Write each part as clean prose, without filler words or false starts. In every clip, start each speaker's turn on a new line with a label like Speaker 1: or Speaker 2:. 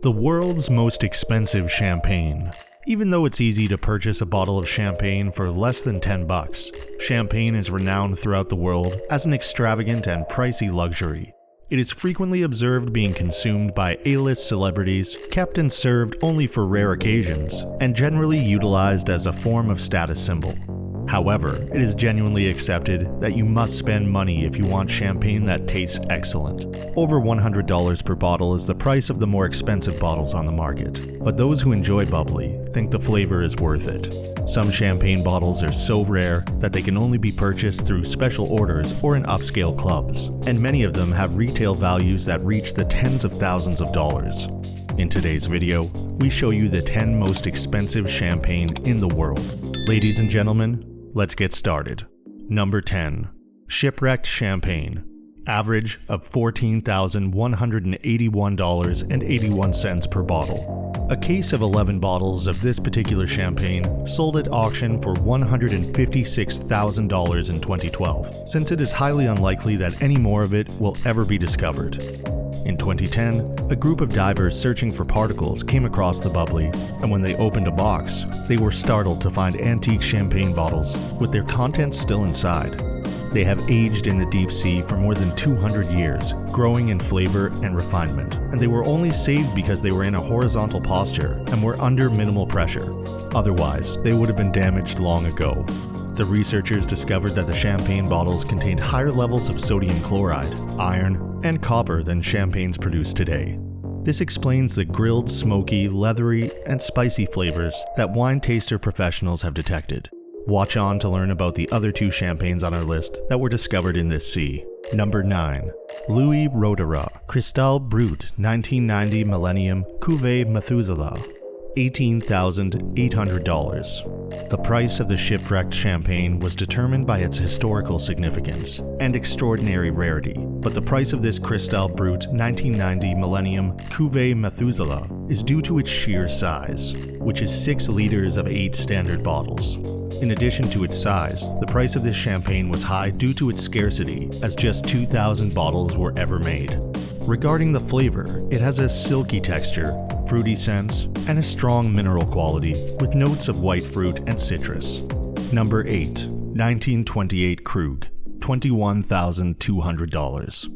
Speaker 1: The world's most expensive champagne. Even though it's easy to purchase a bottle of champagne for less than $10, champagne is renowned throughout the world as an extravagant and pricey luxury. It is frequently observed being consumed by A-list celebrities, kept and served only for rare occasions, and generally utilized as a form of status symbol. However, it is genuinely accepted that you must spend money if you want champagne that tastes excellent. Over $100 per bottle is the price of the more expensive bottles on the market, but those who enjoy bubbly think the flavor is worth it. Some champagne bottles are so rare that they can only be purchased through special orders or in upscale clubs, and many of them have retail values that reach the tens of thousands of dollars. In today's video, we show you the 10 most expensive champagne in the world. Ladies and gentlemen, let's get started. Number 10. Shipwrecked Champagne. Average of $14,181.81 per bottle. A case of 11 bottles of this particular champagne sold at auction for $156,000 in 2012, since it is highly unlikely that any more of it will ever be discovered. In 2010, a group of divers searching for particles came across the bubbly, and when they opened a box, they were startled to find antique champagne bottles with their contents still inside. They have aged in the deep sea for more than 200 years, growing in flavor and refinement, and they were only saved because they were in a horizontal posture and were under minimal pressure. Otherwise, they would have been damaged long ago. The researchers discovered that the champagne bottles contained higher levels of sodium chloride, iron, and copper than champagnes produced today. This explains the grilled, smoky, leathery, and spicy flavors that wine taster professionals have detected. Watch on to learn about the other two champagnes on our list that were discovered in this sea. Number 9. Louis Roederer Cristal Brut 1990 Millennium Cuvee Methuselah. $18,800. The price of the shipwrecked champagne was determined by its historical significance and extraordinary rarity, but the price of this Cristal Brut 1990 Millennium Cuvee Methuselah is due to its sheer size, which is 6 liters of 8 standard bottles. In addition to its size, the price of this champagne was high due to its scarcity, as just 2,000 bottles were ever made. Regarding the flavor, it has a silky texture, fruity scents, and a strong mineral quality with notes of white fruit and citrus. Number 8. 1928 Krug, $21,200.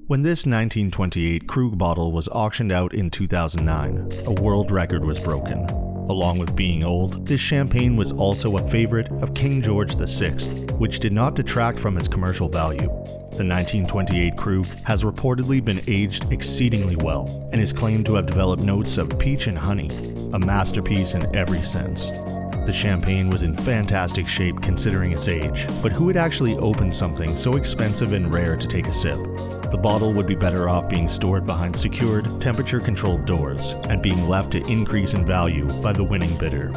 Speaker 1: When this 1928 Krug bottle was auctioned out in 2009, a world record was broken. Along with being old, this champagne was also a favorite of King George VI, which did not detract from its commercial value. The 1928 Krug has reportedly been aged exceedingly well and is claimed to have developed notes of peach and honey, a masterpiece in every sense. The champagne was in fantastic shape considering its age, but who would actually open something so expensive and rare to take a sip? The bottle would be better off being stored behind secured, temperature-controlled doors and being left to increase in value by the winning bidder.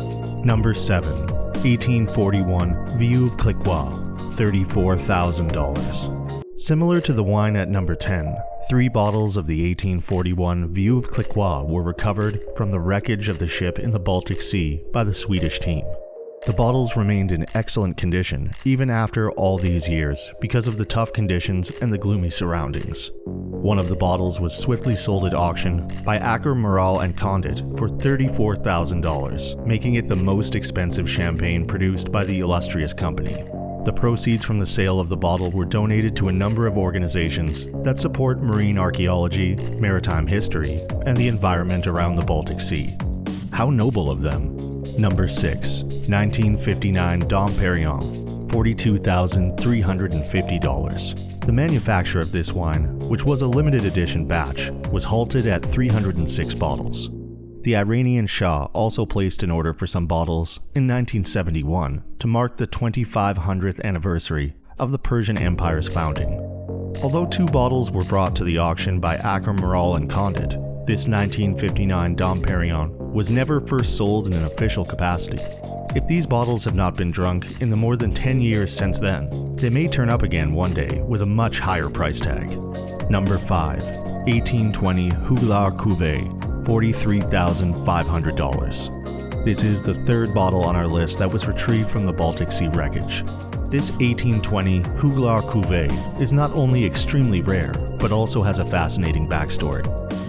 Speaker 1: Number 7. 1841 Veuve Clicquot, $34,000. Similar to the wine at number 10, 3 bottles of the 1841 Veuve Clicquot were recovered from the wreckage of the ship in the Baltic Sea by the Swedish team. The bottles remained in excellent condition even after all these years because of the tough conditions and the gloomy surroundings. One of the bottles was swiftly sold at auction by Acker Moral and Condit for $34,000, making it the most expensive champagne produced by the illustrious company. The proceeds from the sale of the bottle were donated to a number of organizations that support marine archaeology, maritime history, and the environment around the Baltic Sea. How noble of them! Number 6. 1959 Dom Perignon, $42,350. The manufacture of this wine, which was a limited edition batch, was halted at 306 bottles. The Iranian Shah also placed an order for some bottles in 1971 to mark the 2500th anniversary of the Persian Empire's founding. Although 2 bottles were brought to the auction by Acker Moral and Condit, this 1959 Dom Perignon was never first sold in an official capacity. If these bottles have not been drunk in the more than 10 years since then, they may turn up again one day with a much higher price tag. Number 5. 1820 Juglar Cuvee, $43,500. This is the 3rd bottle on our list that was retrieved from the Baltic Sea wreckage. This 1820 Juglar Cuvee is not only extremely rare, but also has a fascinating backstory.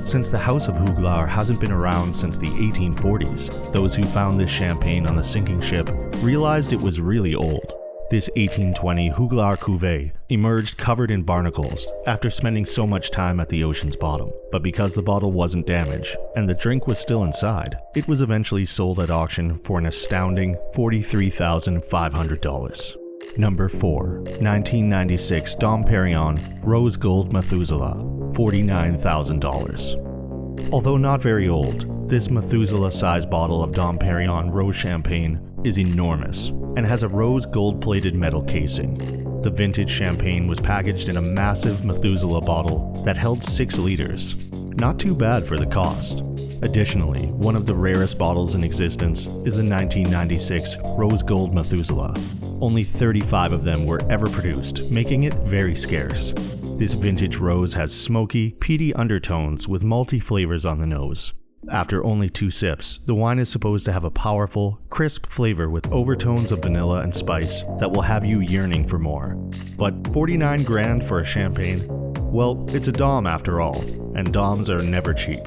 Speaker 1: Since the House of Juglar hasn't been around since the 1840s, those who found this champagne on the sinking ship realized it was really old. This 1820 Juglar Cuvee emerged covered in barnacles after spending so much time at the ocean's bottom, but because the bottle wasn't damaged and the drink was still inside, it was eventually sold at auction for an astounding $43,500. Number 4. 1996 Dom Perignon Rose Gold Methuselah, $49,000. Although not very old, this Methuselah-sized bottle of Dom Perignon Rose Champagne is enormous and has a rose gold-plated metal casing. The vintage champagne was packaged in a massive Methuselah bottle that held 6 liters. Not too bad for the cost. Additionally, one of the rarest bottles in existence is the 1996 Rose Gold Methuselah. Only 35 of them were ever produced, making it very scarce. This vintage rose has smoky, peaty undertones with malty flavors on the nose. After only 2 sips, the wine is supposed to have a powerful, crisp flavor with overtones of vanilla and spice that will have you yearning for more. But 49 grand for a champagne? Well, it's a Dom after all, and Doms are never cheap.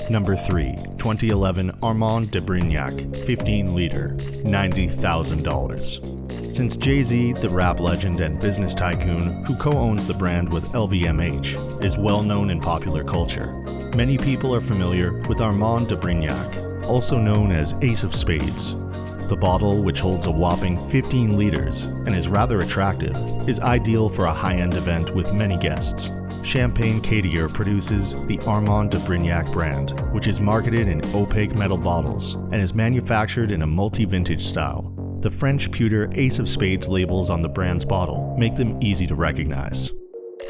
Speaker 1: Number 3. 2011 Armand de Brignac 15 liter, $90,000. Since Jay-Z, the rap legend and business tycoon who co-owns the brand with LVMH, is well known in popular culture, many people are familiar with Armand de Brignac, also known as Ace of Spades. The bottle, which holds a whopping 15 liters and is rather attractive, is ideal for a high-end event with many guests. Champagne Cadier produces the Armand de Brignac brand, which is marketed in opaque metal bottles and is manufactured in a multi-vintage style. The French pewter Ace of Spades labels on the brand's bottle make them easy to recognize.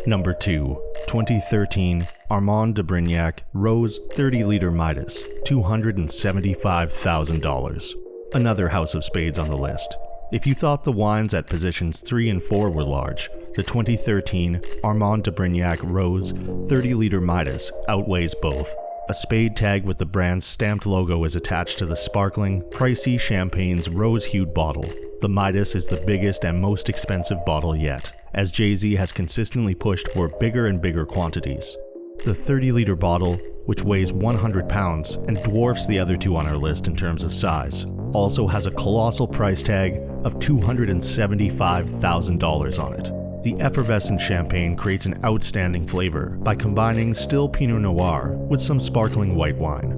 Speaker 1: Number 2. 2013 Armand de Brignac Rose 30-liter Midas, $275,000. Another House of Spades on the list. If you thought the wines at positions 3 and 4 were large, the 2013 Armand de Brignac Rose 30-liter Midas outweighs both. A spade tag with the brand's stamped logo is attached to the sparkling, pricey champagne's rose-hued bottle. The Midas is the biggest and most expensive bottle yet, as Jay-Z has consistently pushed for bigger and bigger quantities. The 30-liter bottle, which weighs 100 pounds and dwarfs the other 2 on our list in terms of size, also has a colossal price tag of $275,000 on it. The effervescent champagne creates an outstanding flavor by combining still Pinot Noir with some sparkling white wine.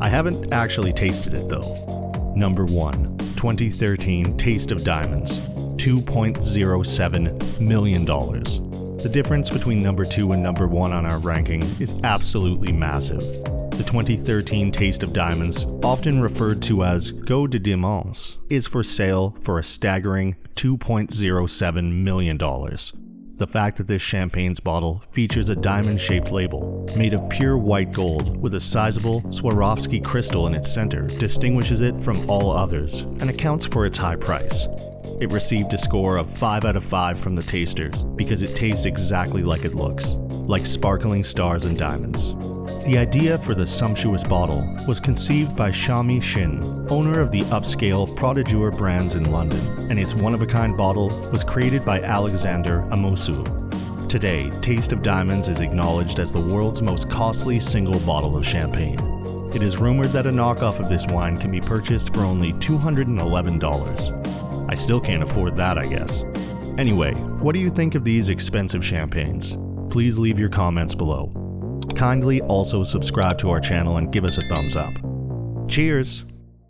Speaker 1: I haven't actually tasted it though. Number 1. 2013 Taste of Diamonds, $2.07 million. The difference between number 2 and number 1 on our ranking is absolutely massive. The 2013 Taste of Diamonds, often referred to as Go de Diamants, is for sale for a staggering $2.07 million. The fact that this champagne's bottle features a diamond-shaped label made of pure white gold with a sizable Swarovski crystal in its center distinguishes it from all others and accounts for its high price. It received a score of 5 out of 5 from the tasters because it tastes exactly like it looks, like sparkling stars and diamonds. The idea for the sumptuous bottle was conceived by Shami Shin, owner of the upscale Roederer brands in London, and its one-of-a-kind bottle was created by Alexander Amosu. Today, Taste of Diamonds is acknowledged as the world's most costly single bottle of champagne. It is rumored that a knockoff of this wine can be purchased for only $211. I still can't afford that, I guess. Anyway, what do you think of these expensive champagnes? Please leave your comments below. Kindly also subscribe to our channel and give us a thumbs up. Cheers!